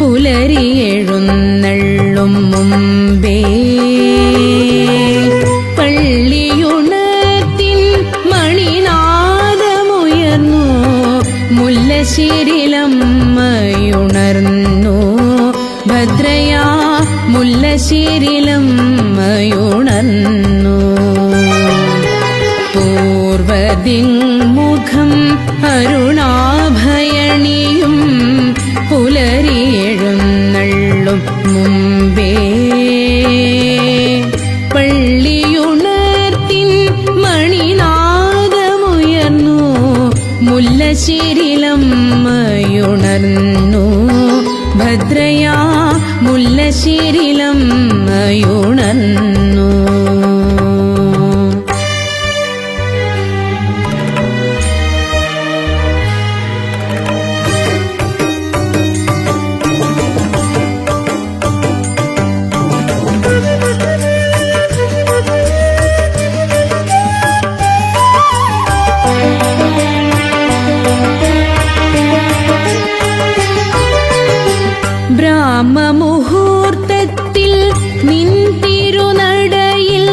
പുലരിയെഴുന്നള്ളും മുമ്പേ പള്ളിയുണർത്തിൻ മണിനാദമുയർന്നു മുല്ലശ്ശേരിലമ്മയുണർന്നു ഭദ്രയാ മുല്ലശ്ശേരിലമ്മയുണർന്നു പൂർവദിങ്മുഖം അരുണാഭയണിയും പുലരിയെഴുന്നള്ളും മുമ്പേ പള്ളിയുണർത്തിൻ മണിനാദമുയർന്നു മുല്ലശ്ശേരിലമ്മയുണർന്നു ഭദ്രയാ മുല്ലശ്ശേരിലമ്മയുണർന്നു ബ്രാഹ്മമുഹൂർത്തത്തിൽ നിൻ തിരുനടയിൽ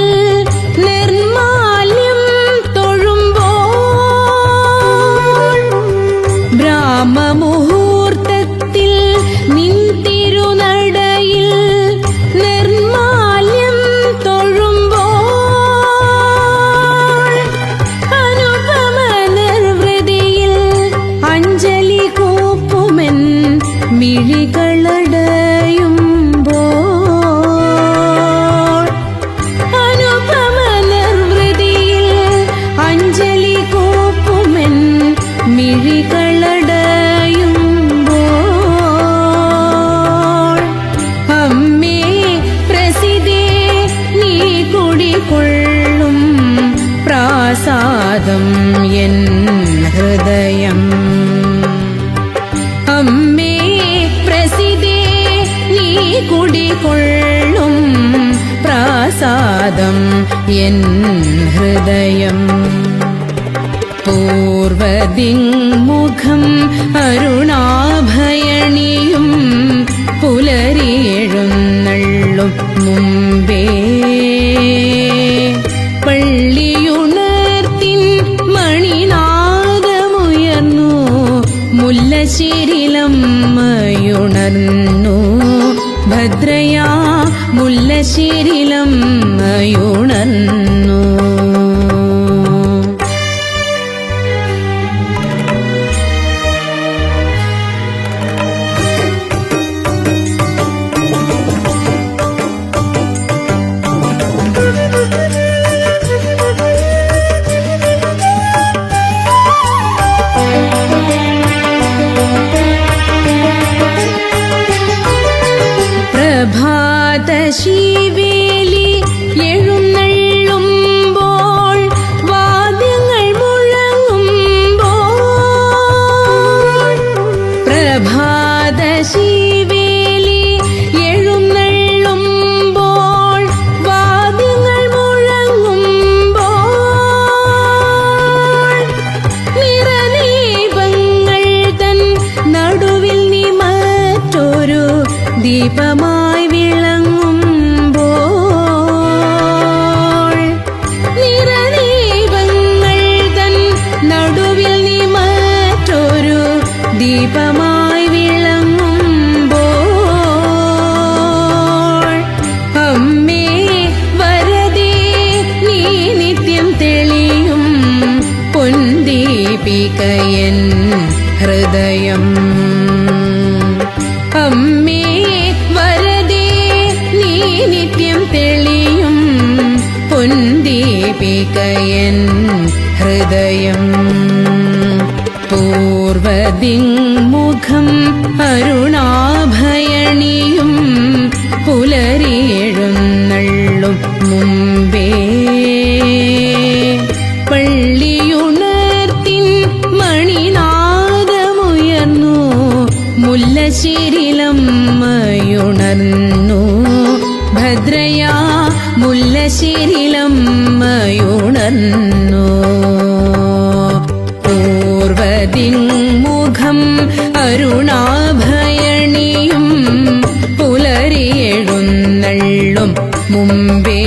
നിർമാല്യം തൊഴുമ്പോൾ ബ്രാഹ്മമുഹൂർത്തത്തിൽ നിൻ തിരുനടയിൽ നിർമാല്യം തൊഴുമ്പോൾ അനുപമ നിർവൃതിയിൽ അഞ്ജലി കൂപ്പുമെൻ മിഴികളടയുമ്പോൾ അനുപമ നിർവൃതിയിൽ അഞ്ജലി കൂപ്പുമെൻ മിഴികളടയുമ്പോൾ അമ്മേ പ്രസിദ്ധേ നീ കുടികൊള്ളും പ്രാസാദം എൻ ഹൃദയം അമ്മേ പ്രസിദ്ധേ നീ കുടികൊള്ളും പ്രാസാദം എൻ ഹൃദയം പൂർവദിങ്മുഖം അരുണാഭയണിയും പുലരിയെഴുന്നള്ളും മുമ്പേ പള്ളിയുണർത്തിൻ മണിനാദമുയർന്നു മുല്ലശ്ശേരിലമ്മയുണർന്നു ഭദ്രയാ മുല്ലശ്ശേരിലമ്മയുണർന്നു പ്രഭാതശീവേലി എഴുന്നള്ളുമ്പോൾ വാദ്യങ്ങൾ മുഴങ്ങുമ്പോൾ പ്രഭാതശീവേലി എഴുന്നള്ളുമ്പോൾ വാദ്യങ്ങൾ മുഴങ്ങുമ്പോൾ നിറദീപങ്ങൾ തൻ നടുവിൽ നീ മറ്റൊരു ദീപമായി വിളങ്ങുമ്പോൾ നിറദീപങ്ങൾ തൻ നടുവിൽ നീ മറ്റൊരു ദീപമായി വിളങ്ങുമ്പോൾ അമ്മേ വരദേ നീ നിത്യം തെളിയും പൊൻദീപികയൻ ഹൃദയം അമ്മേ വരദേ നീ നിത്യം തെളിയും പൊൻദീപികയൻ ഹൃദയം പൂർവദിങ്മുഖം അരുണാഭയണിയും പുലരിയെഴുന്നള്ളും മുമ്പേ പള്ളിയുണർത്തിൻ മണിനാദമുയർന്നു മുല്ലശ്ശേരിലമ്മയുണർന്നു ഭദ്രയാ മുല്ലശ്ശേരിലമ്മയുണർന്നു പൂർവദിങ്മുഖം അരുണാഭയണിയും മുമ്പേ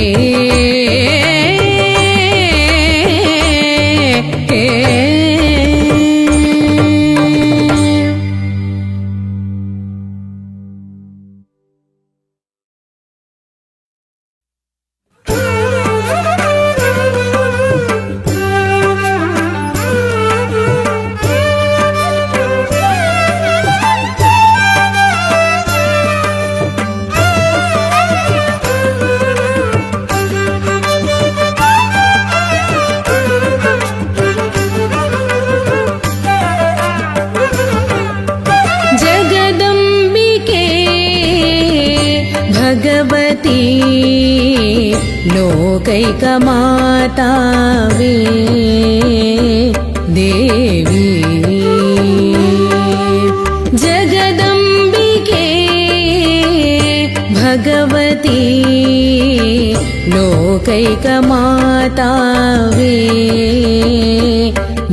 ഭഗവതി ലോകൈകമാതാവേ ദേവി ജഗദംബികേ ഭഗവതി ലോകൈകമാതാവേ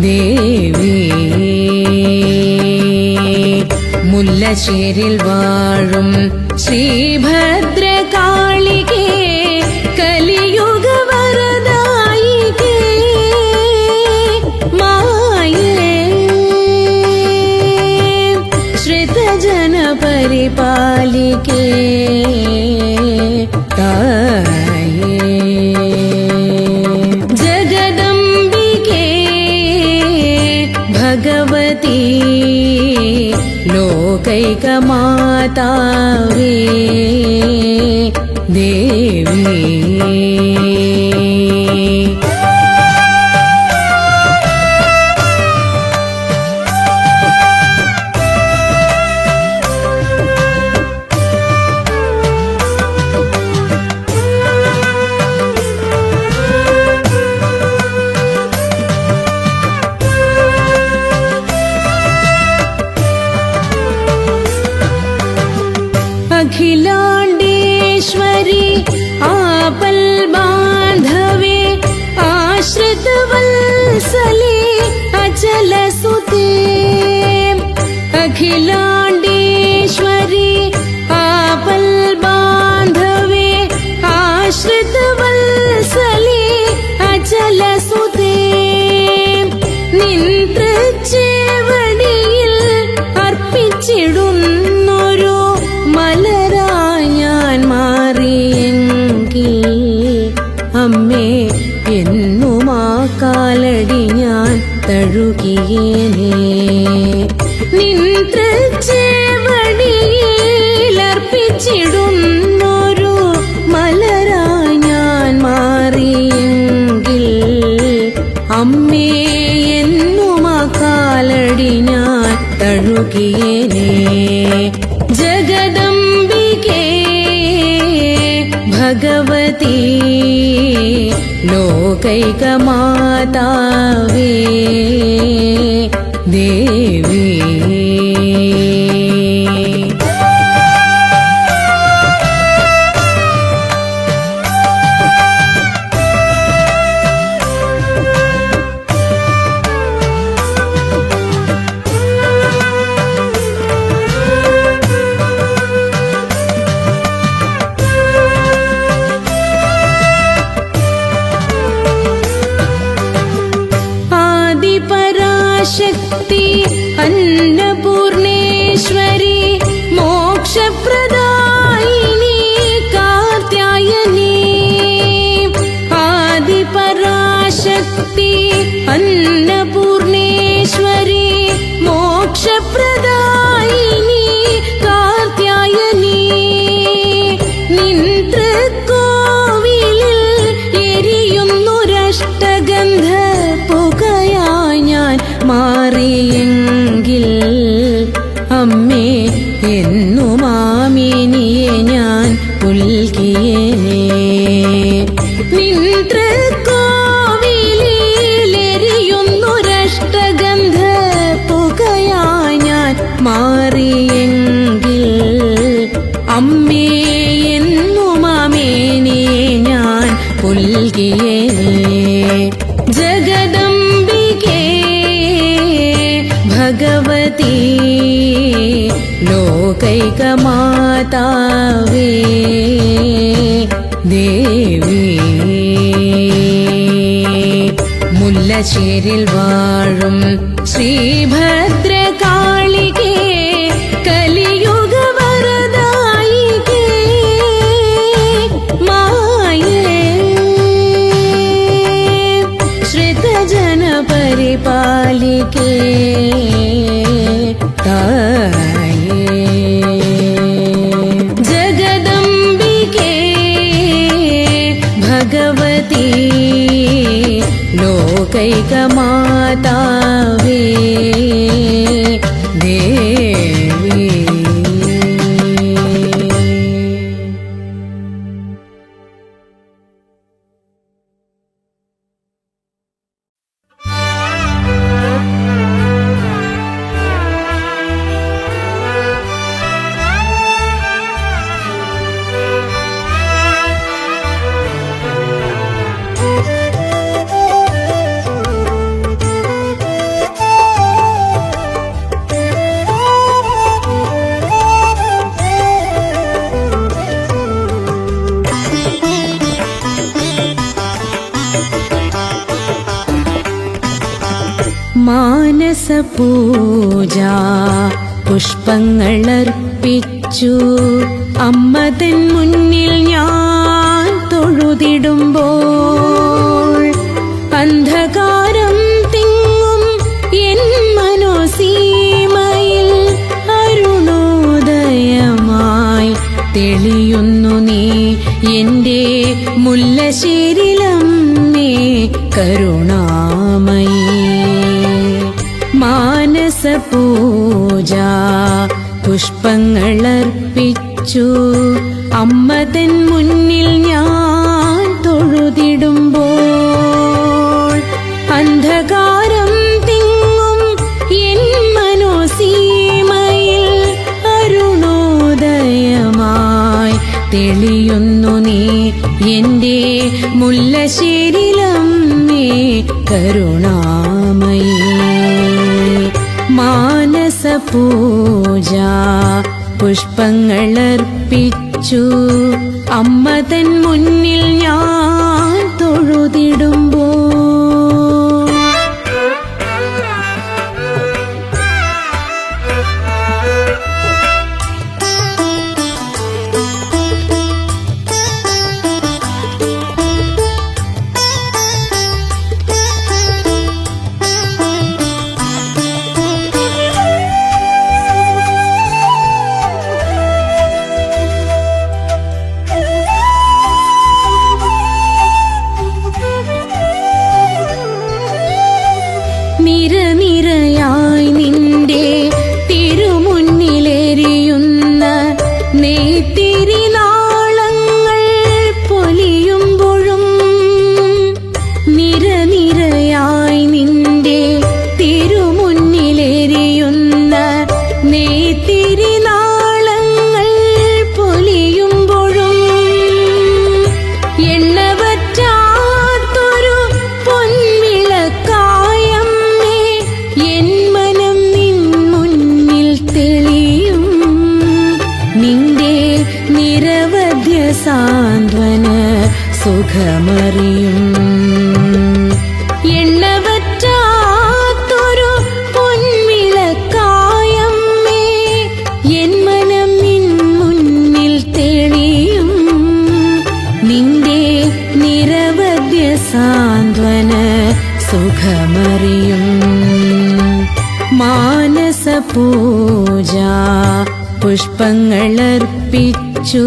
ദേവി മുല്ലശ്ശേരിൽ വാഴും ശ്രീഭദ്രകാളികേ കലിയുഗ വരദായികേ മായേ ശ്രിതജന പരിപാലികേ തായേ ജഗദംബികേ ഭഗവതി ലോകൈകമാതാവേ ദേവി अखिलाण्डेश्वरी आपल बांधवे आश्रित वत्सले अचल सुते अखिलाण्डेश्वरी आपल बांधवे आश्रित वत्सले अचल सुते നിൻതൃച്ചേവടിയിൽ അർപ്പിച്ചിടുന്നൊരു മലരായി ഞാൻ മാറിയെങ്കിൽ അമ്മേ എന്നും ആ കാലടി ഞാൻ തഴുകിയേനേ നിൻതൃച്ചേവടിയിൽ അർപ്പിച്ചിടുന്നൊരു മലരായി ഞാൻ മാറിയെങ്കിൽ അമ്മേ എന്നും ആ കാലടി ഞാൻ തഴുകിയേനേ ജഗദംബികേ ഭഗവതി ലോകൈകമാതാവേ ദേവി ശക്തി അന്നപൂർണേശ്വരി മോക്ഷപ്രദായിനി കാർത്യായനി ആദിപരാശക്തി അന്നപൂർണേശ്വരി മോക്ഷപ്രദായിനി കാർത്യായനി നിൻതൃക്കോവിലിൽ എരിയുന്നൊരഷ്ടഗന്ധ പുകയായി ഞാൻ മാറിയെങ്കിൽ അമ്മേ എന്നും ആമിനിയെ ഞാൻ പുൽകിയേനേ നിൻതൃക്കോവിലെരിയുന്നൊരഷ്ടഗന്ധ പുകയായി ഞാൻ മാറിയെങ്കിൽ അമ്മേ എന്നും ആമിനിയെ ഞാൻ പുൽകിയേനേ ജഗദംബികേ ഭഗവതി ലോകൈകമാതാവേ ദേവി. മുല്ലശ്ശേരിൽ വാഴും ശ്രീഭദ്രകാളികേ, കലിയുഗ വരദായികേ, മായേ ശ്രിതജന പരിപാലികേ, തായേ ജഗദംബികേ, ഭഗവതി ലോകൈകമാതാവേ, ദേവി. മാനസപൂജ പുഷ്പങ്ങളർപ്പിച്ചു അമ്മതൻ മുന്നിൽ ഞാൻ തൊഴുതിടുമ്പോൾ, അന്ധകാരം തിങ്ങും എൻ മനോസീമയിൽ അരുണോദയമായി തെളിയുന്നു നീ എന്റെ മുല്ലശ്ശേരിലമ്മേ കരുണാമയി. മാനസപൂജ പുഷ്പങ്ങളർപ്പിച്ചു അമ്മതൻ മുന്നിൽ ഞാൻ തൊഴുതിടുമ്പോൾ, അന്ധകാരം തിങ്ങും എൻ മനോസീമയിൽ അരുണോദയമായി തെളിയുന്നു നീ എന്റെ മുല്ലശ്ശേരിലമ്മേ കരുണാമയി. മാനസപൂജ പുഷ്പങ്ങളർപ്പിച്ചു അമ്മതൻ മുന്നിൽ ഞാൻ തൊഴുതിടുമ്പോൾ, നിരനിരയായി നിന്റെ തിരുമുന്നിലെരിയുന്ന നെയ്ത്തിരിനാളങ്ങൾ പൊലിയുമ്പോഴും, നിരനിരയായി നിന്റെ തിരുമുന്നിലെരിയുന്ന നെയ്ത്തിരിനാളങ്ങൾ പൊലിയുമ്പോഴും, എണ്ണവറ്റാത്തൊരു പൊൻവിളക്കായം എൻ മനം നിൻ മുന്നിൽ തെളിയും. നിന്റെ നിരവധ്യ സാന്ത്വന സുഖമറിയും. എണ്ണവറ്റാത്തൊരു പൊൻവിളക്കായം എൻ മനം നിൻ മുന്നിൽ തെളിയും. നിന്റെ നിരവധ്യ സാന്ത്വന സുഖമറിയും. മാനസപൂജ പുഷ്പങ്ങളർപ്പിച്ചു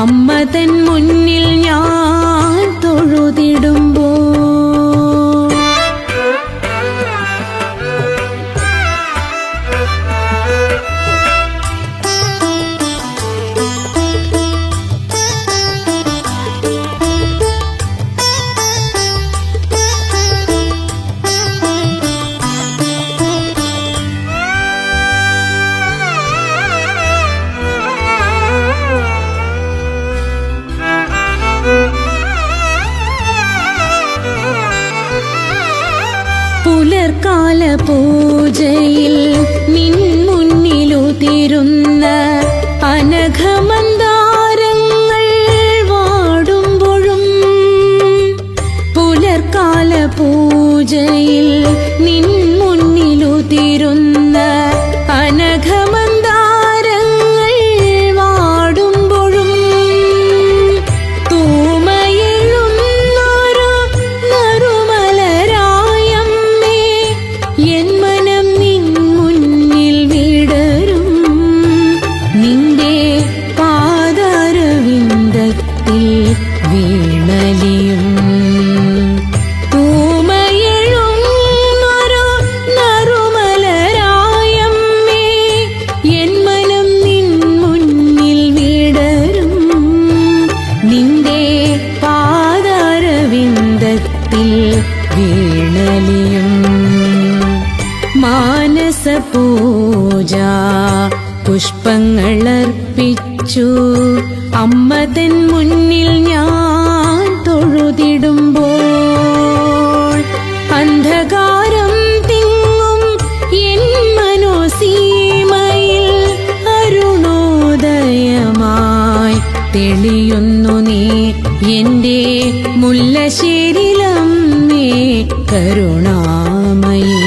അമ്മതൻ മുന്നിൽ ഞാൻ തൊഴുതിടുമ്പോൾ, പുലർക്കാല പൂജയിൽ നിൻ മുന്നിലുതിരുന്ന അനഘമന്ദാരങ്ങൾ വാഴുമ്പോൾ, പൂജാ പുഷ്പങ്ങളർപ്പിച്ചു അമ്മ തൻ മുന്നിൽ ഞാൻ തൊഴുതിടുമ്പോൾ അന്ധകാരം തിങ്ങും എൻ മനോസീമയിൽ അരുണോദയമായി തെളിയുന്നു നീ എന്റെ മുല്ലശ്ശേരിലമ്മേ കരുണാമയീ.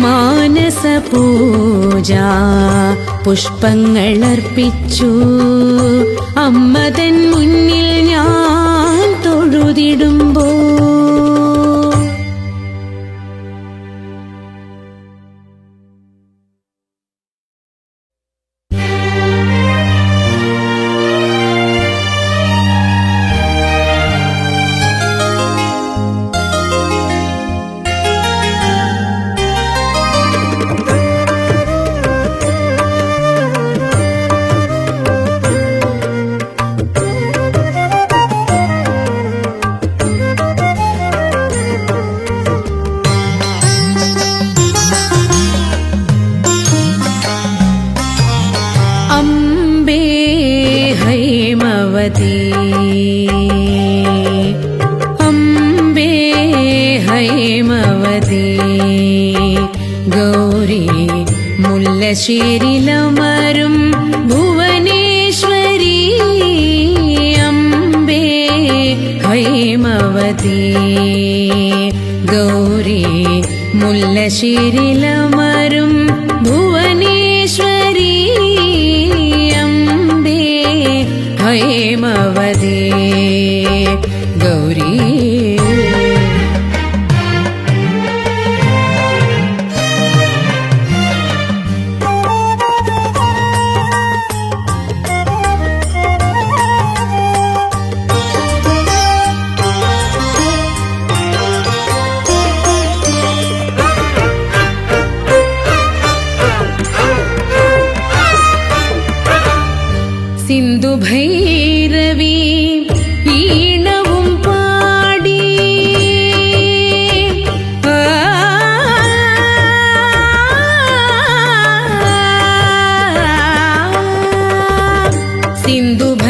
മാനസപൂജാ പുഷ്പങ്ങളർപ്പിച്ചു അമ്മ തൻ മുന്നിൽ ഞാൻ തൊഴുതിടുമ്പോൾ അംബേ ഹൈമവതി ഗൗരി മുല്ലശ്ശേരിലമരും ഭുവനേശ്വരി. അംബേ ഹൈമവതി ഗൗരി മുല്ലശ്ശേരിലമരും ഭുവനേശ്വരി. ഹൈമവതി ഗൗരി സിന്ധുഭൈരവി ഈണവും പാടി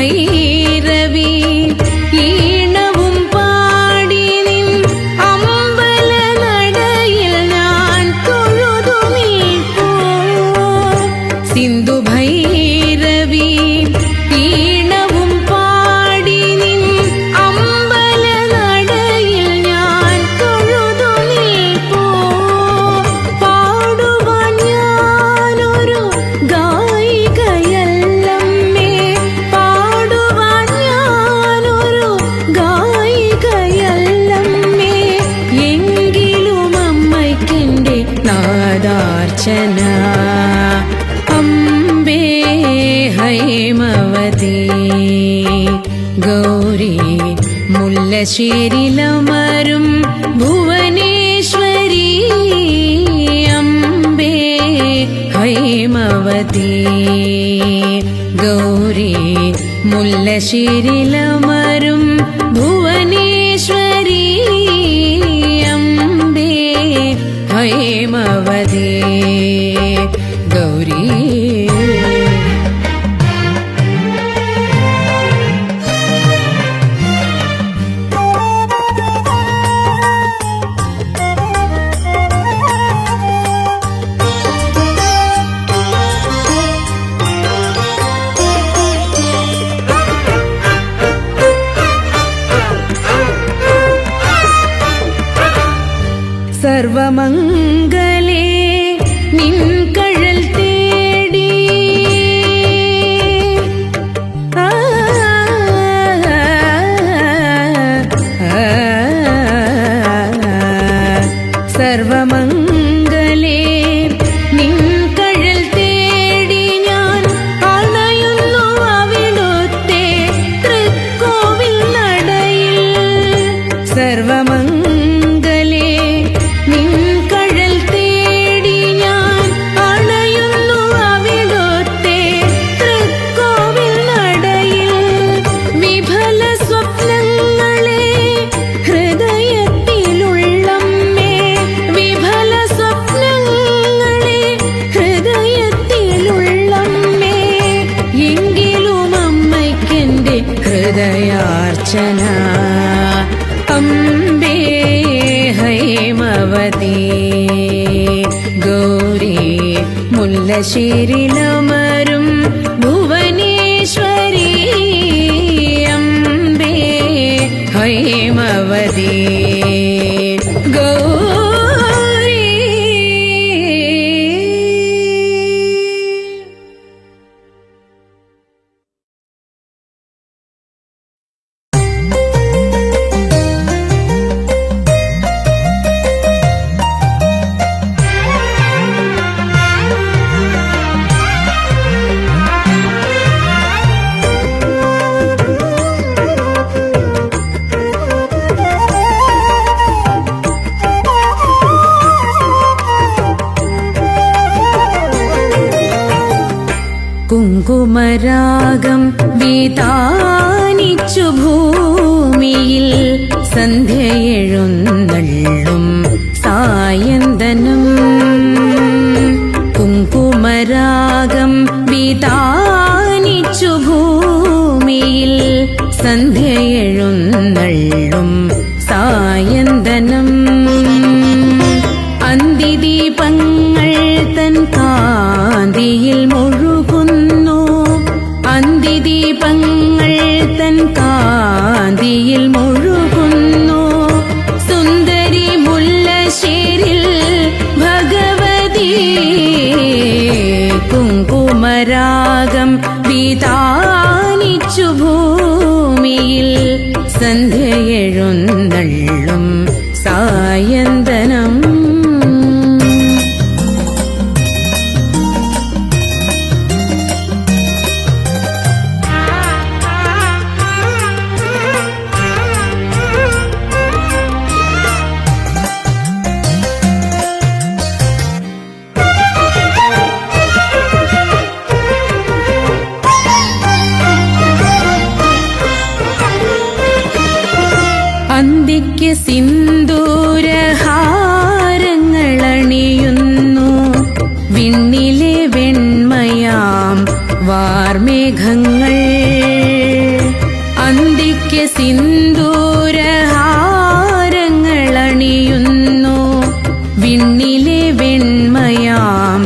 സിന്ധുഭൈരവി ഈണവും പാടി നിൻ അമ്പല നടയിൽ ഞാൻ തൊഴുതു നിൽപ്പൂ. സിന്ധുഭൈരവി ഈണവും പാടി നിൻ അമ്പല നടയിൽ ഞാൻ തൊഴുതു നിൽപ്പൂ. പാടുവാൻ ഞാനൊരു ഗായികയല്ലമ്മേ, പാടുവാൻ ഞാനൊരു ഗായികയല്ലമ്മേ, എങ്കിലും അമ്മയ്ക്കെന്റെ നാദാർച്ചന. അംബേ ഹൈമവതി ഗൗരി മുല്ലശ്ശേരിലമരും ഭുവനേശ്വരി. അംബേ ഹൈമവതി ഗൗരി മുല്ലശ്ശേരിലമരും ഭുവനേശ്വരി. അംബേ ഹൈമവതി ഗൗരി സർവമംഗലേ നിൻ കഴൽ തേടി സർവമംഗലേ നിൻ കഴൽ തേടി ഞാൻ അണയുന്നു അവിടുത്തെ തൃക്കോവിൽ നടയിൽ. സർവമംഗലേ നിൻ കഴൽ തേടി ഞാൻ അണയുന്നു അവിടുത്തെ തൃക്കോവിൽ നടയിൽ. വിഫല സ്വപ്നങ്ങളെ ഹൃദയത്തിലുള്ളമ്മേ, വിഫല സ്വപ്നങ്ങളെ കാഞ്ചന അംബേ ഹൈമവതി ഗൗരി മുല്ലശ്ശേരിലമരും ഭുവനേശ്വരി അംബേ ഹൈമവതി ഗൗരി. കുങ്കുമരാഗം വിതാനിച്ചു ഭൂമിയിൽ സന്ധ്യയെഴുന്നള്ളും സായന്തനം. കുങ്കുമരാഗം വിതാനിച്ചു ഭൂമിയിൽ സന്ധ്യയെഴുന്നള്ളും സായന്തനം. അന്തിദീപങ്ങൾ തൻ കാന്തിയിൽ മുഴുകുന്നു, അന്തിദീപങ്ങൾ തൻ കാന്തിയിൽ മുഴുകുന്നു. സുന്ദരി മുല്ലശ്ശേരിൽ ഭഗവതി കുങ്കുമരാഗം വിതാനിച്ചു ഭൂമിയിൽ സന്ധ്യയെഴുന്നള്ളും സായന്തനം. അന്തിക്ക് സിന്ദൂരഹാരങ്ങളണിയുന്നു വിണ്ണിലെ വെണ്മയാം വാർമേഘങ്ങൾ. അന്തിക്ക് സിന്ദൂരഹാരങ്ങളണിയുന്നു വിണ്ണിലെ വെണ്മയാം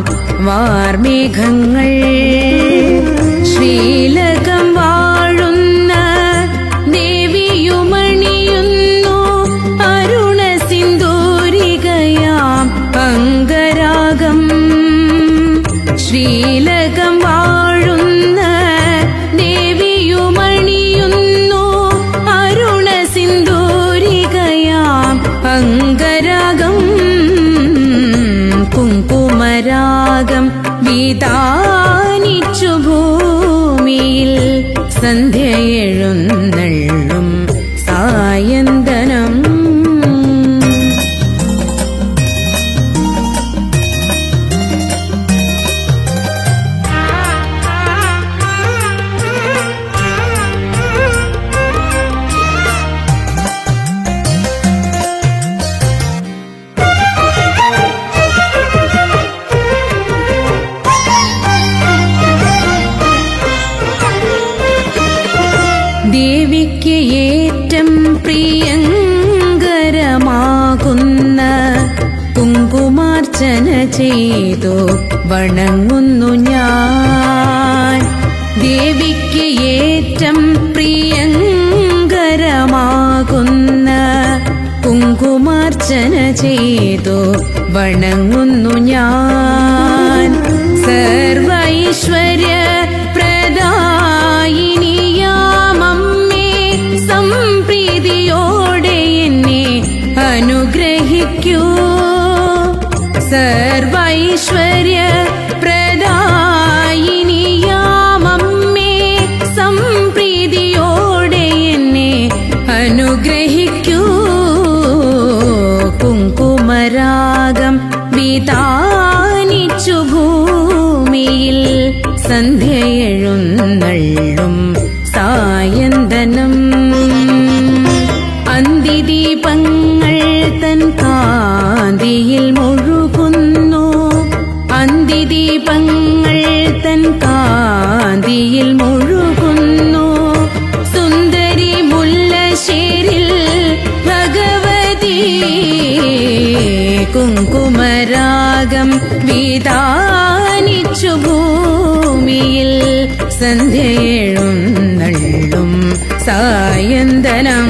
വാർമേഘങ്ങൾ. ശ്രീലകം വാഴുന്ന ദേവിയുമണിയുന്നു അരുണ സിന്ദൂരികയാം അംഗരാഗം. ശ്രീലകം വാഴുന്ന ദേവിയുമണിയുന്നു അരുണ സിന്ദൂരികയാം അംഗരാഗം. കുങ്കുമരാഗം വിതാനിച്ചു ഭൂമിയിൽ സന്ധ്യയെഴുന്നള്ളും സായന്തനം. ദേവിക്ക് ഏറ്റം പ്രിയങ്കരമാകുന്ന കുങ്കുമാർച്ചന ചെയ്തു വണങ്ങുന്നു ഞാൻ. ദേവിക്ക് ഏറ്റം പ്രിയങ്കരമാകുന്ന കുങ്കുമാർച്ചന ചെയ്തു വണങ്ങുന്നു ഞാൻ. സർവൈശ്വര്യ പ്രദായിനിയാമമ്മേ സംപ്രീതിയോടെ എന്നെ അനുഗ്രഹിക്കൂ. സർവൈശ്വര്യ പ്രദായിനിയാമമ്മേ സംപ്രീതിയോടെ എന്നെ അനുഗ്രഹിക്കൂ. കുങ്കുമരാഗം വിതാനിച്ചു ഭൂമിയിൽ സന്ധ്യയെഴുന്നള്ളും സായന്തനം. അന്തിദീപങ്ങൾ തൻ കാന്തിയിൽ മുഴുകുന്നു, അന്തിദീപങ്ങൾ തൻ കാന്തിയിൽ മുഴുകുന്നു. സുന്ദരി മുല്ല സന്ധ്യയെഴുന്നള്ളും സായന്തനം.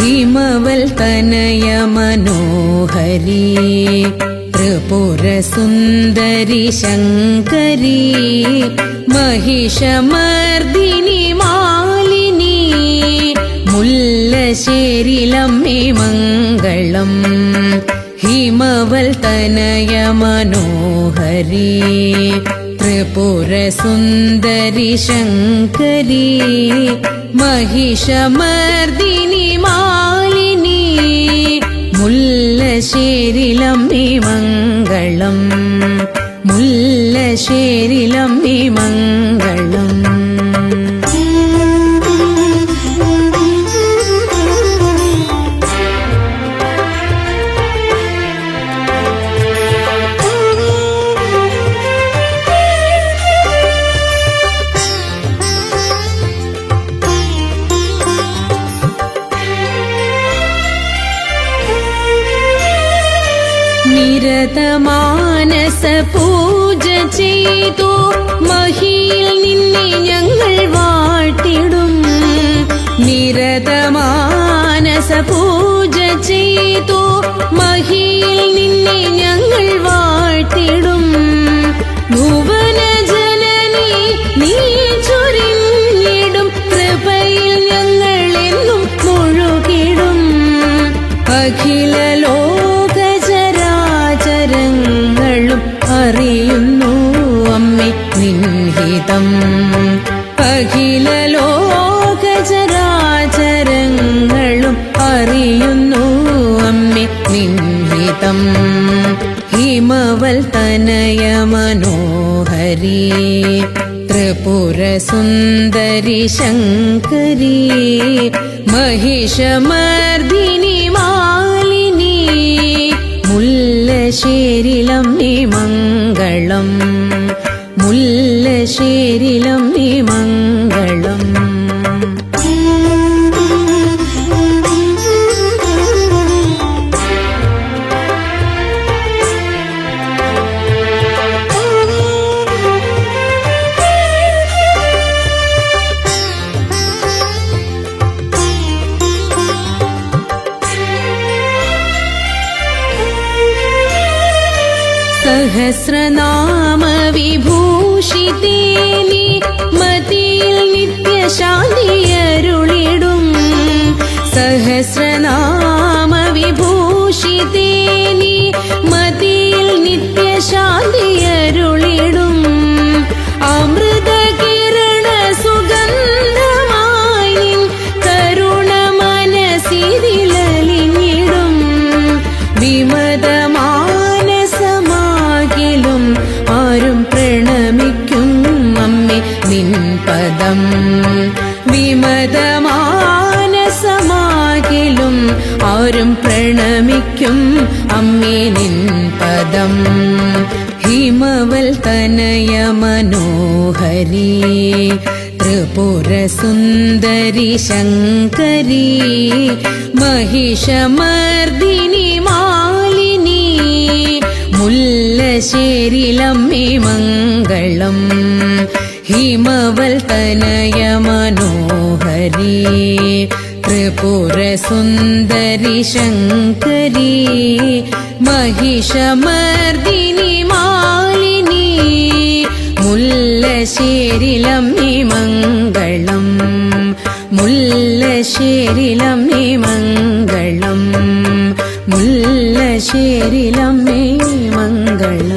ഹിമവൽതനയ മനോഹരി ത്രിപുരസുന്ദരി ശങ്കരി महिषमर्दिनि मालिनी मुल्लशेरिलम्मे मङ्गलम् हिमवल्तनय मनोहरी त्रिपुरसुन्दरि शङ्करी महिषमर्दिनि मालिनी मुल्लशेरिलम्मे मङ्गलम् मुल्लशेरिलम्मे मङ्गलम्. നിരതമാനസ പൂജ ചെയ്തു മഹിയിൽ നിന്നെ ഞങ്ങൾ വാഴ്ത്തിടും. നിരതമാനസ പൂജ ചെയ്തു മഹിയിൽ നിന്നെ ഞങ്ങൾ വാഴ്ത്തിടും. ഭുവന ജനനി നീ ചൊരിഞ്ഞിടും കൃപയിൽ ഞങ്ങൾ എന്നും മുഴുകിടും. അഖില ചരങ്ങളും അറിയുന്നു അമ്മേ നിൻഹിതം. അഖില ലോകചരാചരങ്ങളും അറിയുന്നു അമ്മേ നിൻഹിതം. ഹിമവൽതനയ മനോഹരി ത്രിപുരസുന്ദരി ശങ്കരി महिषमर्दिनि मालिनी मुल्लशेरिलम्मे मङ्गलम् मुल्लशेरिलम्मे मङ्गलम्. सहस्रनाम विभूषिते नी मतिയിൽ നിത്യശാന്തി അരുളിടും. സഹസ്രനാമ വിഭൂഷിതേ നീ മതിയിൽ നിത്യശാന്തി അരുളിടും. അമൃത കിരണ സുഗന്ധമായി നിൻ കരുണ മനസ്സിലലിഞ്ഞിടും. വിമതമാനസമാകിലും ആരും പ്രണമിക്കും അമ്മേ നിൻ പദം. വിമതമാനസമാകിലും ആരും പ്രണമിക്കും അമ്മേ നിൻ പദം. ഹിമവൽതനയ മനോഹരി ത്രിപുരസുന്ദരി ശങ്കരി महिषमर्दिनि मालिनी मुल्लशेरिलम्मे मङ्गलम्. हिमवल्तनय मनोहरी त्रिपुरसुन्दरि शङ्करी महिषमर्दिनि मालिनी मुल्लशेरिलम्मे मङ्गलम् मुल्लशेरिलम्मे मङ्गलम् मुल्लशेरिलम्मे मङ्गलम्.